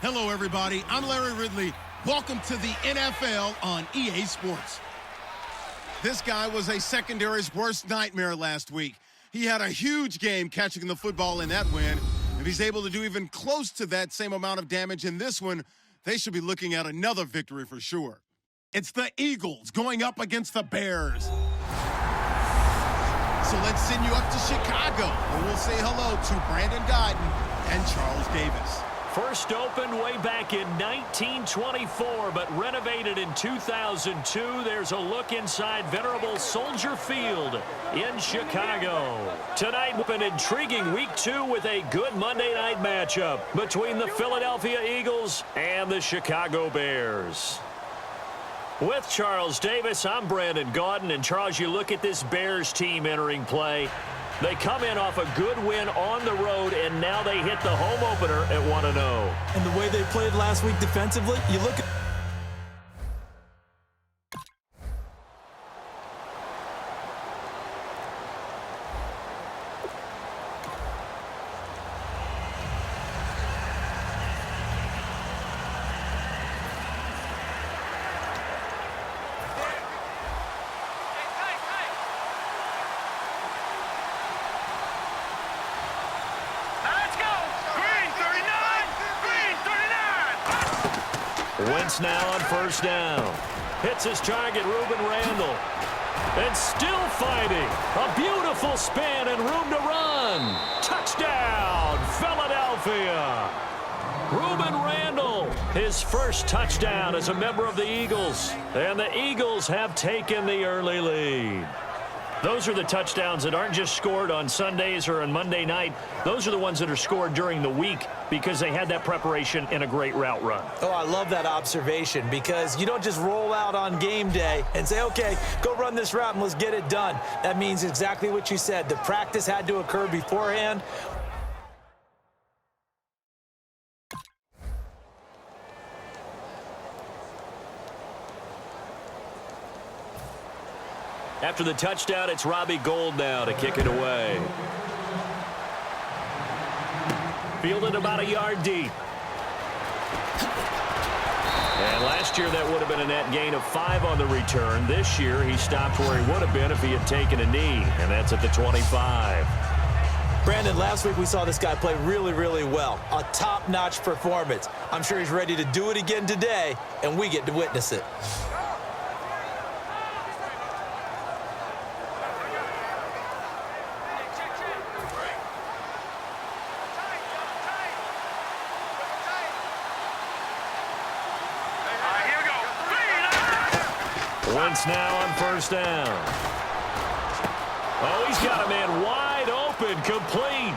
Hello, everybody. I'm Larry Ridley. Welcome to the NFL on EA Sports. This guy was a secondary's worst nightmare last week. He had a huge game catching the football in that win. If he's able to do even close to that same amount of damage in this one, they should be looking at another victory for sure. It's the Eagles going up against the Bears. So let's send you up to Chicago, where we'll say hello to Brandon Gaudin and Charles Davis. First opened way back in 1924, but renovated in 2002. There's a look inside venerable Soldier Field in Chicago. Tonight, an intriguing Week 2 with a good Monday night matchup between the Philadelphia Eagles and the Chicago Bears. With Charles Davis, I'm Brandon Gaudin. And Charles, you look at this Bears team entering play. They come in off a good win on the road, and now they hit the home opener at 1-0. And the way they played last week defensively, you look at... Wentz now on first down. Hits his target, Ruben Randle. And still fighting. A beautiful spin and room to run. Touchdown, Philadelphia. Ruben Randle, his first touchdown as a member of the Eagles. And the Eagles have taken the early lead. Those are the touchdowns that aren't just scored on Sundays or on Monday night. Those are the ones that are scored during the week because they had that preparation in a great route run. Oh, I love that observation because you don't just roll out on game day and say, okay, go run this route and let's get it done. That means exactly what you said. The practice had to occur beforehand. After the touchdown, it's Robbie Gould now to kick it away. Fielded about a yard deep. And last year, that would have been a net gain of 5 on the return. This year, he stopped where he would have been if he had taken a knee, and that's at the 25. Brandon, last week we saw this guy play really, really well. A top-notch performance. I'm sure he's ready to do it again today, and we get to witness it. Wentz now on first down. Oh, he's got a man wide open, complete.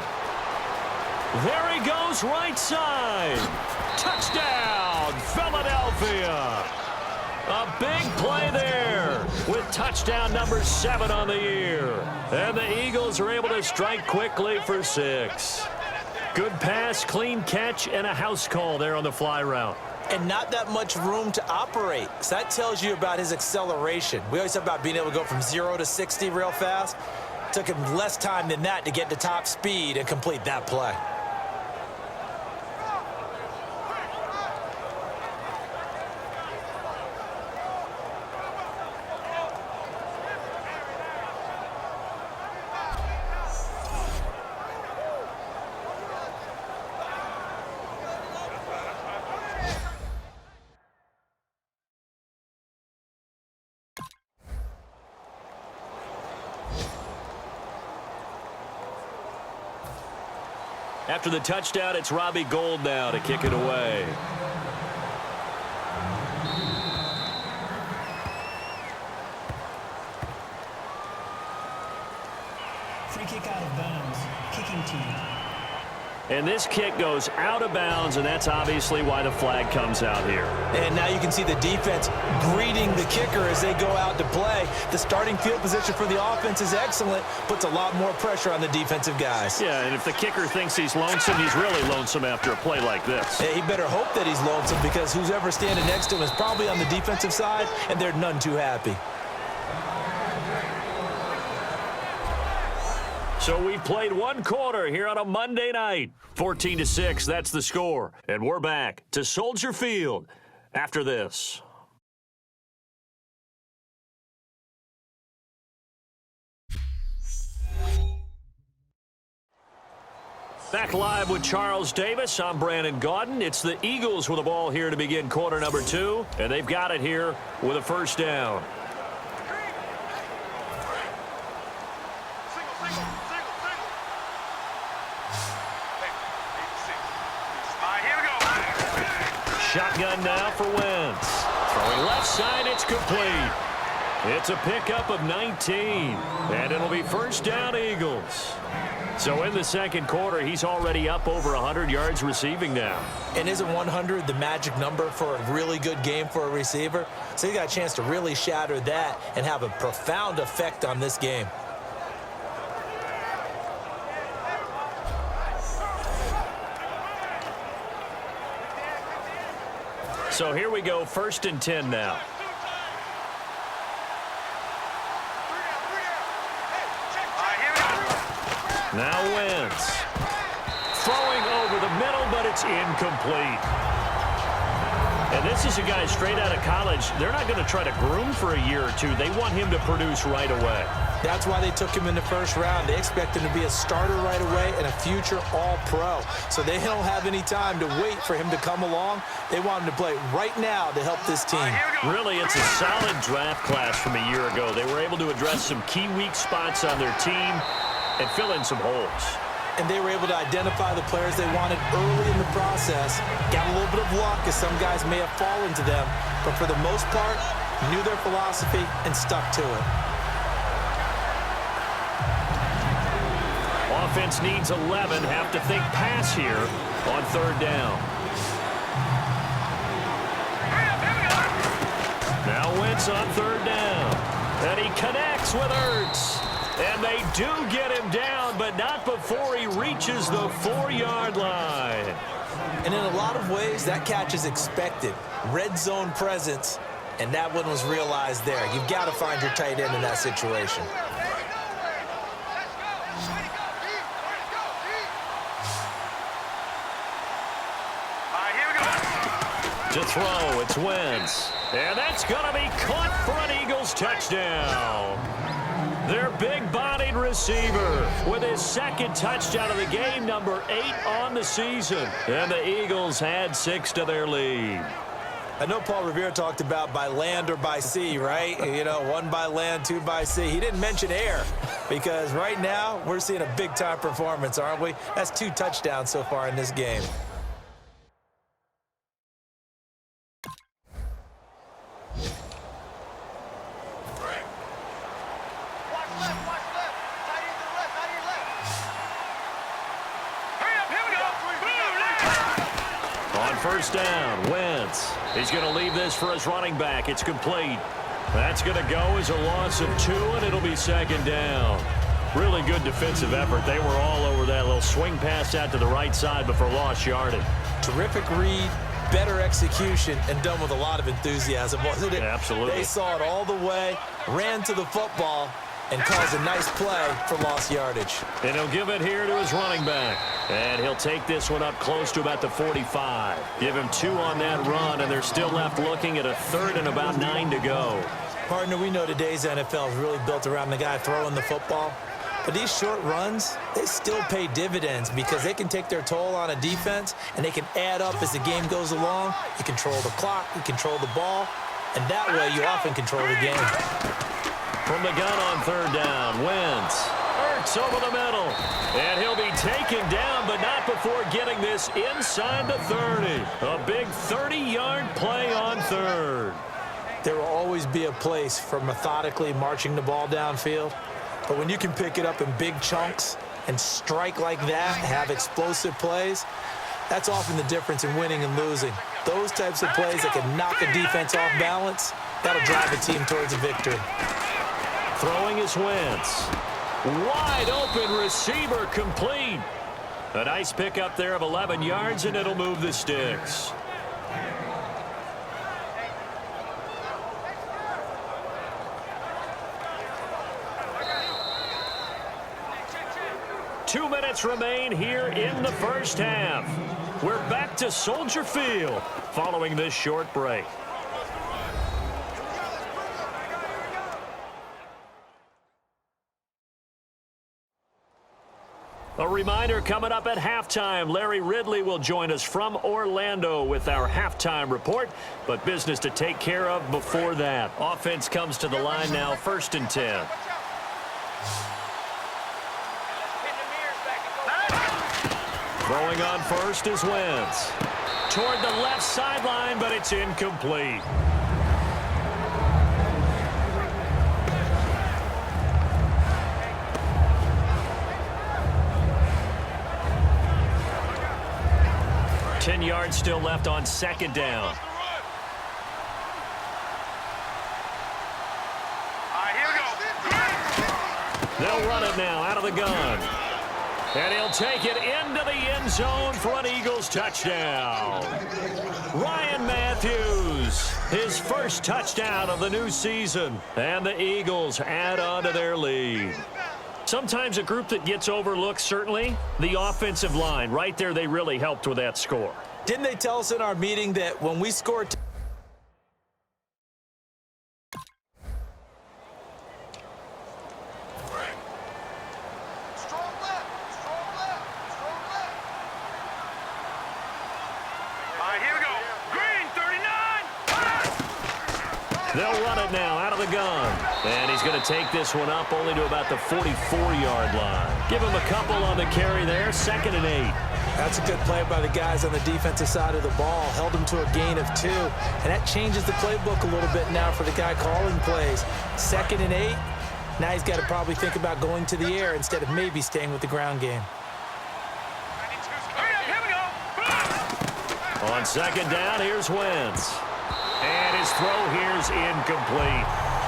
There he goes, right side. Touchdown, Philadelphia. A big play there with touchdown number 7 on the year. And the Eagles are able to strike quickly for 6. Good pass, clean catch, and a house call there on the fly route. And not that much room to operate. So that tells you about his acceleration. We always talk about being able to go from 0 to 60 real fast. Took him less time than that to get to top speed and complete that play. After the touchdown, it's Robbie Gould now to kick it away. Free kick out of bounds. Kicking team. And this kick goes out of bounds, and that's obviously why the flag comes out here. And now you can see the defense greeting the kicker as they go out to play. The starting field position for the offense is excellent, puts a lot more pressure on the defensive guys. Yeah, and if the kicker thinks he's lonesome, he's really lonesome after a play like this. Yeah, he better hope that he's lonesome because who's ever standing next to him is probably on the defensive side, and they're none too happy. So we've played one quarter here on a Monday night. 14-6, that's the score. And we're back to Soldier Field after this. Back live with Charles Davis. I'm Brandon Gaudin. It's the Eagles with the ball here to begin quarter number 2, and they've got it here with a first down. Shotgun now for Wentz. Throwing left side, it's complete. It's a pickup of 19, and it'll be first down Eagles. So in the second quarter, he's already up over 100 yards receiving now. And isn't 100 the magic number for a really good game for a receiver? So he got a chance to really shatter that and have a profound effect on this game. So here we go, 1st and 10 now. Now Wentz. Throwing over the middle, but it's incomplete. And this is a guy straight out of college. They're not going to try to groom for a year or two. They want him to produce right away. That's why they took him in the first round. They expect him to be a starter right away and a future all-pro. So they don't have any time to wait for him to come along. They want him to play right now to help this team. Really, it's a solid draft class from a year ago. They were able to address some key weak spots on their team and fill in some holes. And they were able to identify the players they wanted early in the process. Got a little bit of luck, as some guys may have fallen to them. But for the most part, knew their philosophy and stuck to it. Offense needs 11. Have to think pass here on 3rd down. Now Wentz on 3rd down. And he connects with Ertz. And they do get him down, but not before he reaches the 4-yard line. And in a lot of ways, that catch is expected. Red zone presence, and that one was realized there. You've got to find your tight end in that situation. To throw, it's Wentz. And that's going to be caught for an Eagles touchdown. Their big-bodied receiver with his 2nd touchdown of the game, number 8 on the season. And the Eagles add 6 to their lead. I know Paul Revere talked about by land or by sea, right? You know, 1 by land, 2 by sea. He didn't mention air because right now we're seeing a big-time performance, aren't we? That's 2 touchdowns so far in this game. First down, Wentz. He's going to leave this for his running back. It's complete. That's going to go as a loss of 2, and it'll be 2nd down. Really good defensive effort. They were all over that little swing pass out to the right side, but for lost yardage. Terrific read, better execution, and done with a lot of enthusiasm, wasn't it? Absolutely. They saw it all the way, ran to the football, and caused a nice play for lost yardage. And he'll give it here to his running back. And he'll take this one up close to about the 45. Give him 2 on that run, and they're still left looking at a 3rd and about 9 to go. Partner, we know today's NFL is really built around the guy throwing the football. But these short runs, they still pay dividends because they can take their toll on a defense, and they can add up as the game goes along. You control the clock, you control the ball, and that way you often control the game. From the gun on 3rd down, Wentz. Ertz over the middle. And he'll be taken down, but not before getting this inside the 30. A big 30-yard play on 3rd. There will always be a place for methodically marching the ball downfield. But when you can pick it up in big chunks and strike like that, have explosive plays, that's often the difference in winning and losing. Those types of plays that can knock a defense off balance, that'll drive a team towards a victory. Throwing is Wentz. Wide open receiver complete. A nice pickup there of 11 yards, and it'll move the sticks. 2 minutes remain here in the first half. We're back to Soldier Field following this short break. A reminder, coming up at halftime, Larry Ridley will join us from Orlando with our halftime report, but business to take care of before that. Offense comes to the line now, 1st and 10. Throwing on first is Wentz. Toward the left sideline, but it's incomplete. Ten yards still left on 2nd down. They'll run it now out of the gun. And he'll take it into the end zone for an Eagles touchdown. Ryan Matthews, his first touchdown of the new season. And the Eagles add on to their lead. Sometimes a group that gets overlooked, certainly, the offensive line. Right there, they really helped with that score. Didn't they tell us in our meeting that when we scored... They'll run it now out of the gun. And he's going to take this one up only to about the 44-yard line. Give him a couple on the carry there, 2nd and 8. That's a good play by the guys on the defensive side of the ball. Held him to a gain of 2. And that changes the playbook a little bit now for the guy calling plays. 2nd and 8. Now he's got to probably think about going to the air instead of maybe staying with the ground game. On 2nd down, here's Wentz. And his throw here's incomplete.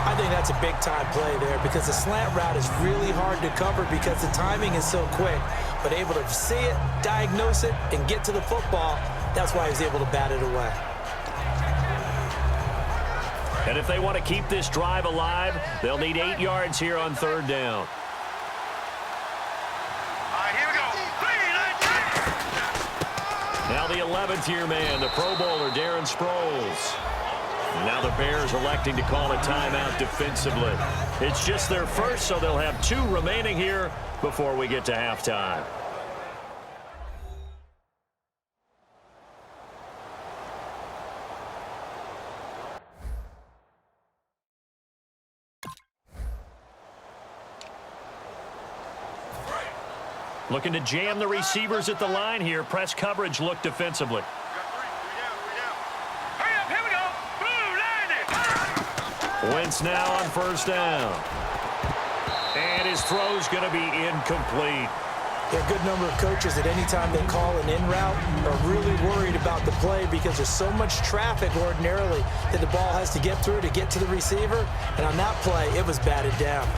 I think that's a big-time play there because the slant route is really hard to cover because the timing is so quick. But able to see it, diagnose it, and get to the football, that's why he's able to bat it away. And if they want to keep this drive alive, they'll need 8 yards here on 3rd down. Now the 11th year man, the Pro Bowler, Darren Sproles. Now the Bears electing to call a timeout defensively. It's just their first, so they'll have 2 remaining here before we get to halftime. Looking to jam the receivers at the line here. Press coverage look defensively. Wentz now on 1st down. And his throw's going to be incomplete. There are a good number of coaches that any time they call an in route are really worried about the play because there's so much traffic ordinarily that the ball has to get through to get to the receiver. And on that play, it was batted down.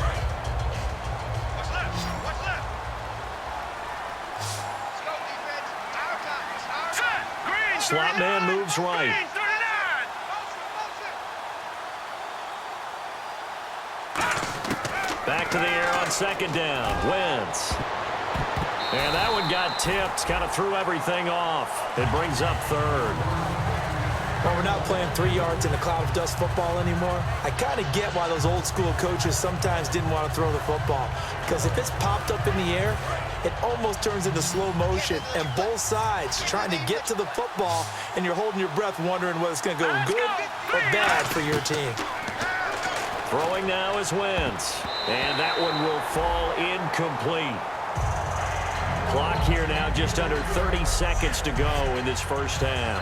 Slot man moves right. Back to the air on 2nd down. Wentz. And that one got tipped. Kind of threw everything off. It brings up 3rd. Well, we're not playing 3 yards in a cloud of dust football anymore. I kind of get why those old school coaches sometimes didn't want to throw the football. Because if it's popped up in the air, it almost turns into slow motion. And both sides trying to get to the football, and you're holding your breath wondering whether it's going to go good or bad for your team. Throwing now is Wentz. And that one will fall incomplete. Clock here now just under 30 seconds to go in this first half.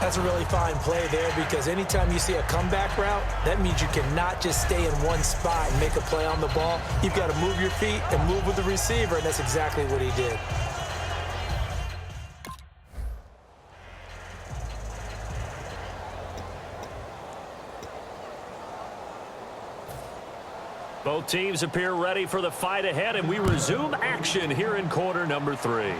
That's a really fine play there because anytime you see a comeback route, that means you cannot just stay in one spot and make a play on the ball. You've got to move your feet and move with the receiver, and that's exactly what he did. Both teams appear ready for the fight ahead, and we resume action here in quarter number 3.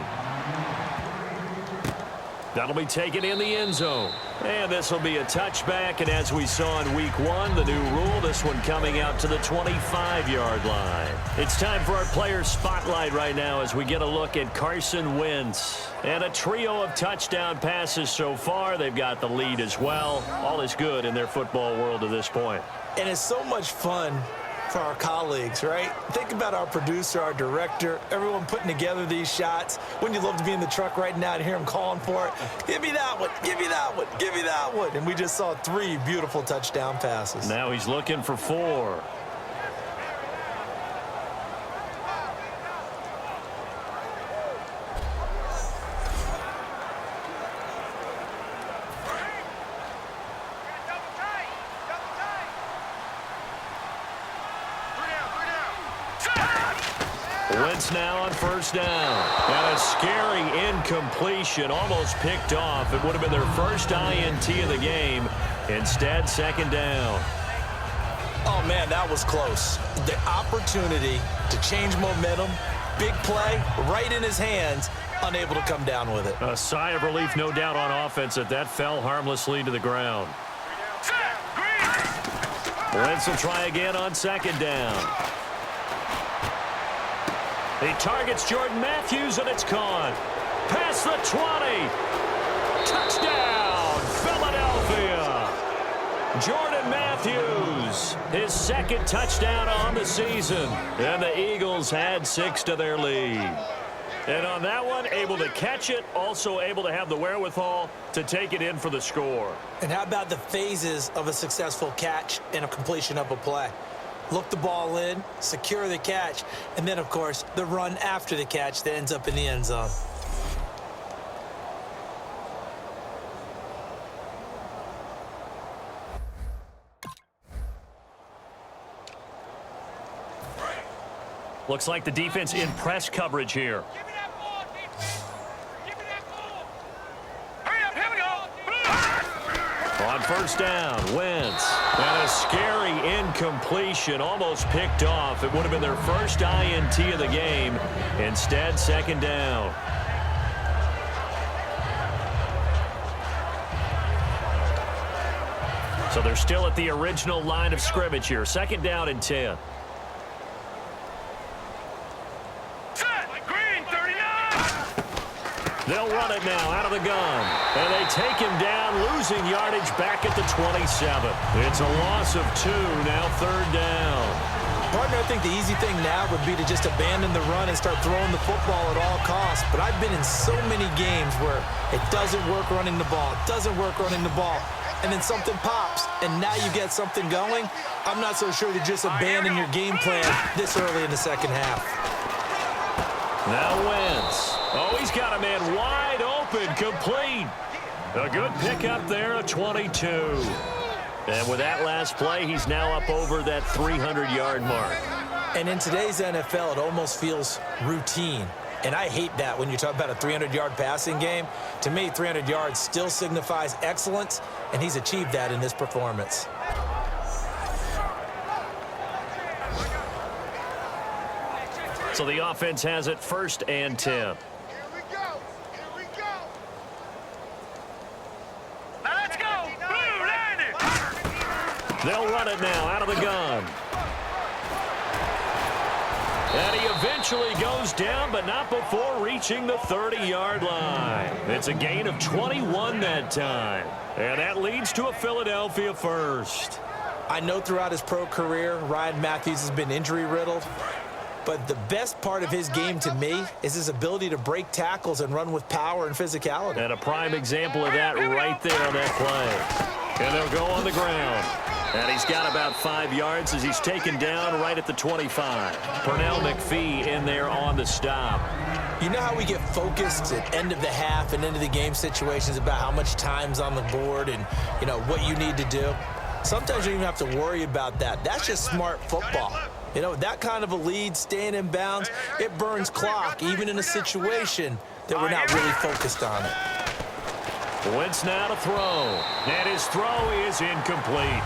That'll be taken in the end zone. And this will be a touchback, and as we saw in week 1, the new rule, this one coming out to the 25-yard line. It's time for our player spotlight right now as we get a look at Carson Wentz. And a trio of touchdown passes so far. They've got the lead as well. All is good in their football world to this point. And it's so much fun for our colleagues, right? Think about our producer, our director, everyone putting together these shots. Wouldn't you love to be in the truck right now and hear him calling for it? Give me that one, give me that one, give me that one. And we just saw 3 beautiful touchdown passes. Now he's looking for 4. Wentz now on first down. And a scary incompletion, almost picked off. It would have been their first INT of the game. Instead, second down. Oh, man, that was close. The opportunity to change momentum, big play, right in his hands, unable to come down with it. A sigh of relief, no doubt, on offense that fell harmlessly to the ground. Wentz will try again on second down. He targets Jordan Matthews, and it's caught. Past the 20. Touchdown, Philadelphia. Jordan Matthews, his second touchdown on the season. And the Eagles had 6 to their lead. And on that one, able to catch it, also able to have the wherewithal to take it in for the score. And how about the phases of a successful catch and a completion of a play? Look the ball in, secure the catch, and then, of course, the run after the catch that ends up in the end zone. Looks like the defense in press coverage here. On first down, Wentz. And a scary incompletion, almost picked off. It would have been their first INT of the game. Instead, second down. So they're still at the original line of scrimmage here. Second down and 10. They'll run it now out of the gun. And they take him down, losing yardage back at the 27. It's a loss of 2, now third down. Partner, I think the easy thing now would be to just abandon the run and start throwing the football at all costs. But I've been in so many games where it doesn't work running the ball, and then something pops, and now you get something going. I'm not so sure to just abandon your game plan this early in the second half. Now Wentz. Oh, he's got a man wide open, complete. A good pickup there, a 22. And with that last play, he's now up over that 300-yard mark. And in today's NFL, it almost feels routine. And I hate that when you talk about a 300-yard passing game. To me, 300 yards still signifies excellence, and he's achieved that in this performance. So the offense has it first and 10. Here we go. Now let's go. Blue, landed. They'll run it now out of the gun. And he eventually goes down, but not before reaching the 30-yard line. It's a gain of 21 that time. And that leads to a Philadelphia first. I know throughout his pro career, Ryan Matthews has been injury-riddled. But the best part of his game to me is his ability to break tackles and run with power and physicality. And a prime example of that right there on that play. And they'll go on the ground. And he's got about 5 yards as he's taken down right at the 25. Pernell McPhee in there on the stop. You know how we get focused at end of the half and end of the game situations about how much time's on the board and, you know, what you need to do? Sometimes you don't even have to worry about that. That's just smart football. You know, that kind of a lead, staying in bounds, it burns clock, even in a situation that we're not really focused on it. Wentz now to throw. And his throw is incomplete.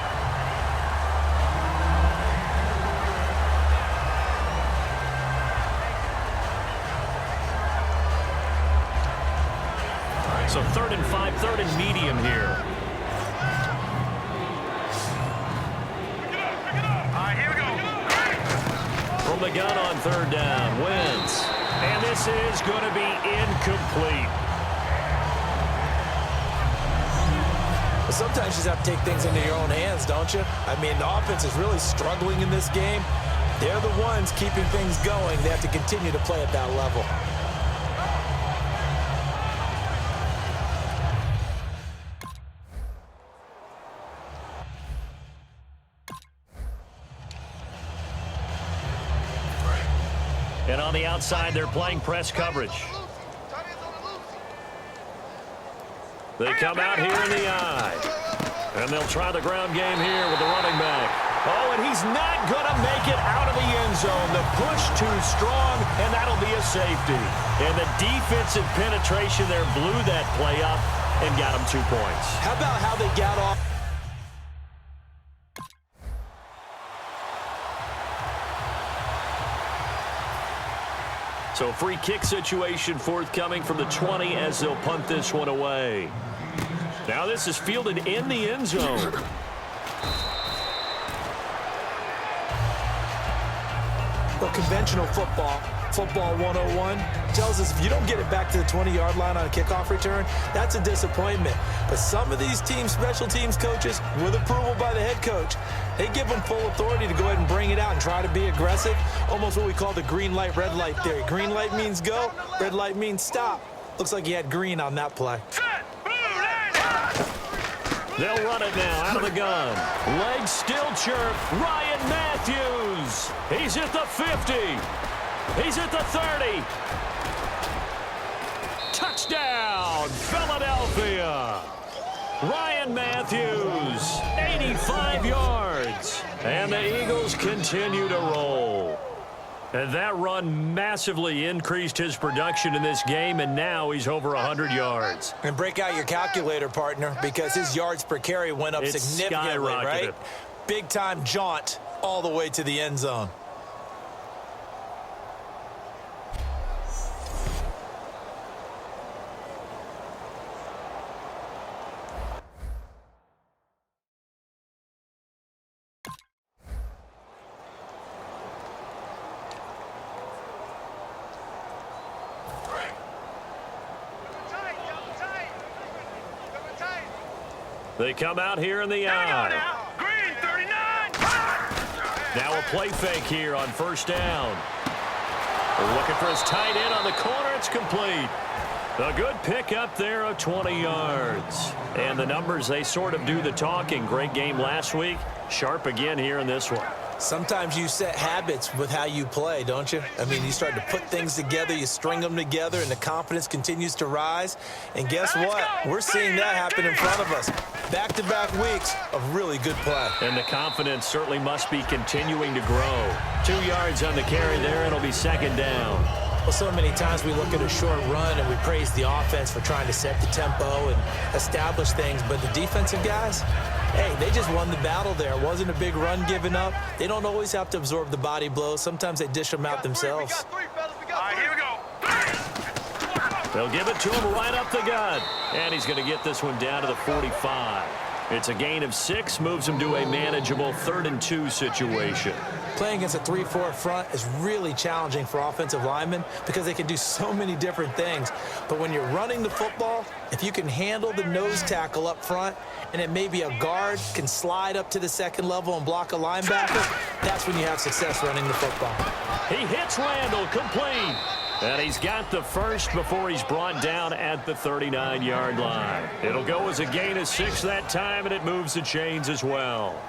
So 3rd and 5, 3rd and medium here. All right, here we go. From the gun on 3rd down, Wentz. And this is going to be incomplete. Sometimes you just have to take things into your own hands, don't you? I mean, the offense is really struggling in this game. They're the ones keeping things going. They have to continue to play at that level. And on the outside, they're playing press coverage. They come out here in the eye. And they'll try the ground game here with the running back. Oh, and he's not going to make it out of the end zone. The push too strong, and that'll be a safety. And the defensive penetration there blew that play up and got him 2 points. How about how they got off? So free kick situation forthcoming from the 20 as they'll punt this one away. Now this is fielded in the end zone. Well, conventional football 101, tells us if you don't get it back to the 20-yard line on a kickoff return, that's a disappointment. But some of these teams, special teams coaches, with approval by the head coach, they give them full authority to go ahead and bring it out and try to be aggressive, almost what we call the green light, red light theory. Green light means go, red light means stop. Looks like he had green on that play. They'll run it now out of the gun. Legs still chirp. Ryan Matthews. He's at the 50. He's at the 30. Touchdown, Philadelphia. Ryan Matthews, 85 yards. And the Eagles continue to roll. And that run massively increased his production in this game, and now he's over 100 yards. And break out your calculator, partner, because his yards per carry went up significantly, right? Big-time jaunt all the way to the end zone. They come out here in the eye. Green 39. Now a play fake here on 1st down. Looking for his tight end on the corner. It's complete. A good pickup there of 20 yards. And the numbers, they sort of do the talking. Great game last week. Sharp again here in this one. Sometimes you set habits with how you play, don't you? I mean, you start to put things together, you string them together, and the confidence continues to rise. And guess what? We're seeing that happen in front of us. Back-to-back weeks of really good play. And the confidence certainly must be continuing to grow. 2 yards on the carry there, and it'll be 2nd down. Well, so many times we look at a short run and we praise the offense for trying to set the tempo and establish things, but the defensive guys, hey, they just won the battle there. It wasn't a big run given up. They don't always have to absorb the body blows. Sometimes they dish them out themselves. All right, here we go. They'll give it to him right up the gut. And he's going to get this one down to the 45. It's a gain of 6, moves him to a manageable 3rd and 2 situation. Playing against a 3-4 front is really challenging for offensive linemen because they can do so many different things. But when you're running the football, if you can handle the nose tackle up front, and it may be a guard can slide up to the 2nd level and block a linebacker, that's when you have success running the football. He hits Randall, complete. And he's got the first before he's brought down at the 39-yard line. It'll go as a gain of 6 that time, and it moves the chains as well.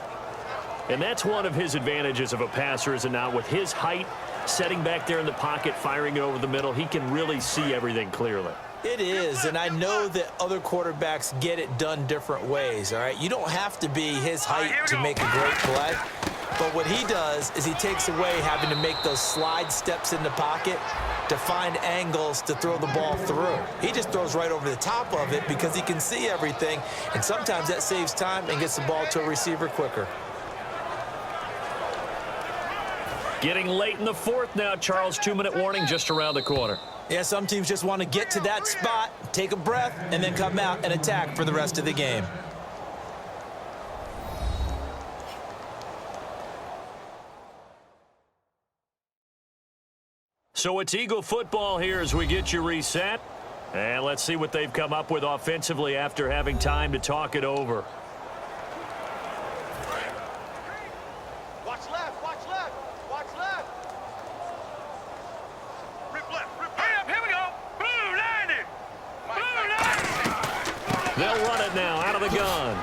And that's one of his advantages of a passer, is it not? With his height, setting back there in the pocket, firing it over the middle, he can really see everything clearly. It is, and I know that other quarterbacks get it done different ways, all right? You don't have to be his height to make a great play. But what he does is he takes away having to make those slide steps in the pocket to find angles to throw the ball through. He just throws right over the top of it because he can see everything, and sometimes that saves time and gets the ball to a receiver quicker. Getting late in the 4th now, Charles. 2-minute warning just around the corner. Yeah, some teams just want to get to that spot, take a breath, and then come out and attack for the rest of the game. So it's Eagle football here as we get you reset. And let's see what they've come up with offensively after having time to talk it over. Watch left, watch left, watch left. Rip left, rip left. Hurry up, here we go. Blue landed. Blue landed. They'll run it now out of the gun.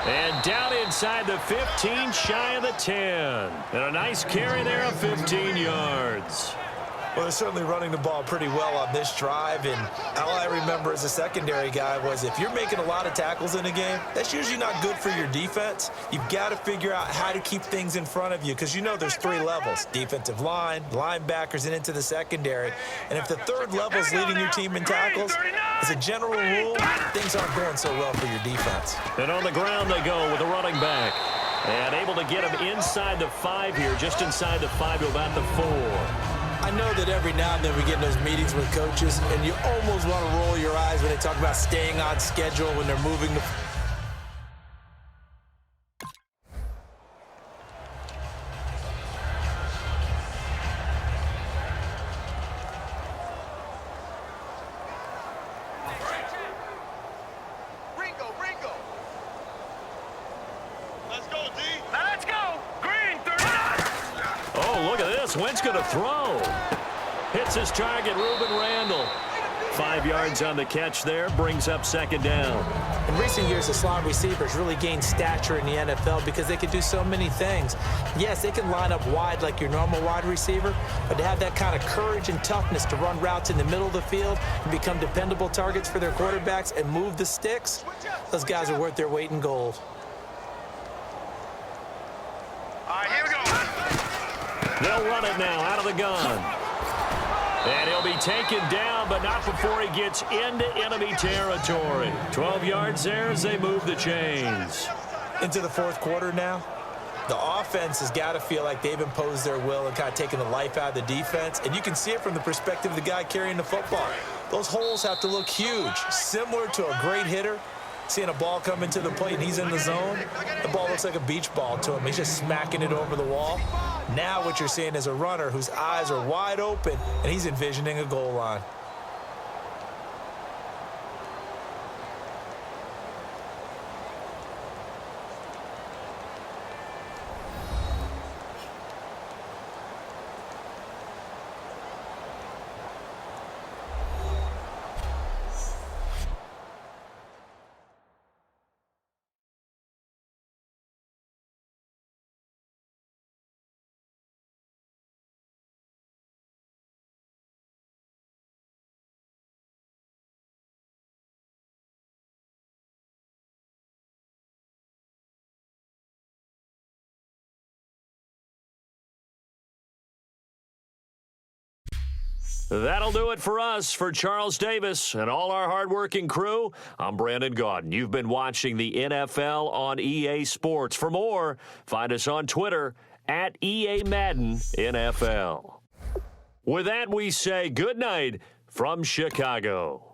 And down inside the 15, shy of the 10. And a nice carry there of 15 yards. Well, they're certainly running the ball pretty well on this drive, and all I remember as a secondary guy was if you're making a lot of tackles in a game, that's usually not good for your defense. You've got to figure out how to keep things in front of you because you know there's three levels, defensive line, linebackers, and into the secondary. And if the third level is leading your team in tackles, as a general rule, things aren't going so well for your defense. And on the ground they go with a running back. And able to get him inside the 5 here, just inside the 5 to about the 4. I know that every now and then we get in those meetings with coaches, and you almost want to roll your eyes when they talk about staying on schedule when they're moving the... Ringo. Let's go, D. Now let's go. Green, 39. Oh, look at this. Wentz going to throw. Hits his target, Ruben Randall. 5 yards on the catch there, brings up second down. In recent years, the slot receivers really gained stature in the NFL because they can do so many things. Yes, they can line up wide like your normal wide receiver, but to have that kind of courage and toughness to run routes in the middle of the field and become dependable targets for their quarterbacks and move the sticks, those guys are worth their weight in gold. All right, here we go. They'll run it now out of the gun. And he'll be taken down, but not before he gets into enemy territory. 12 yards there as they move the chains. Into the fourth quarter now, the offense has got to feel like they've imposed their will and kind of taken the life out of the defense. And you can see it from the perspective of the guy carrying the football. Those holes have to look huge, similar to a great hitter. Seeing a ball come into the plate and he's in the zone, the ball looks like a beach ball to him. He's just smacking it over the wall. Now what you're seeing is a runner whose eyes are wide open, and he's envisioning a goal line. That'll do it for us. For Charles Davis and all our hardworking crew, I'm Brandon Gaudin. You've been watching the NFL on EA Sports. For more, find us on Twitter at EA Madden NFL. With that, we say good night from Chicago.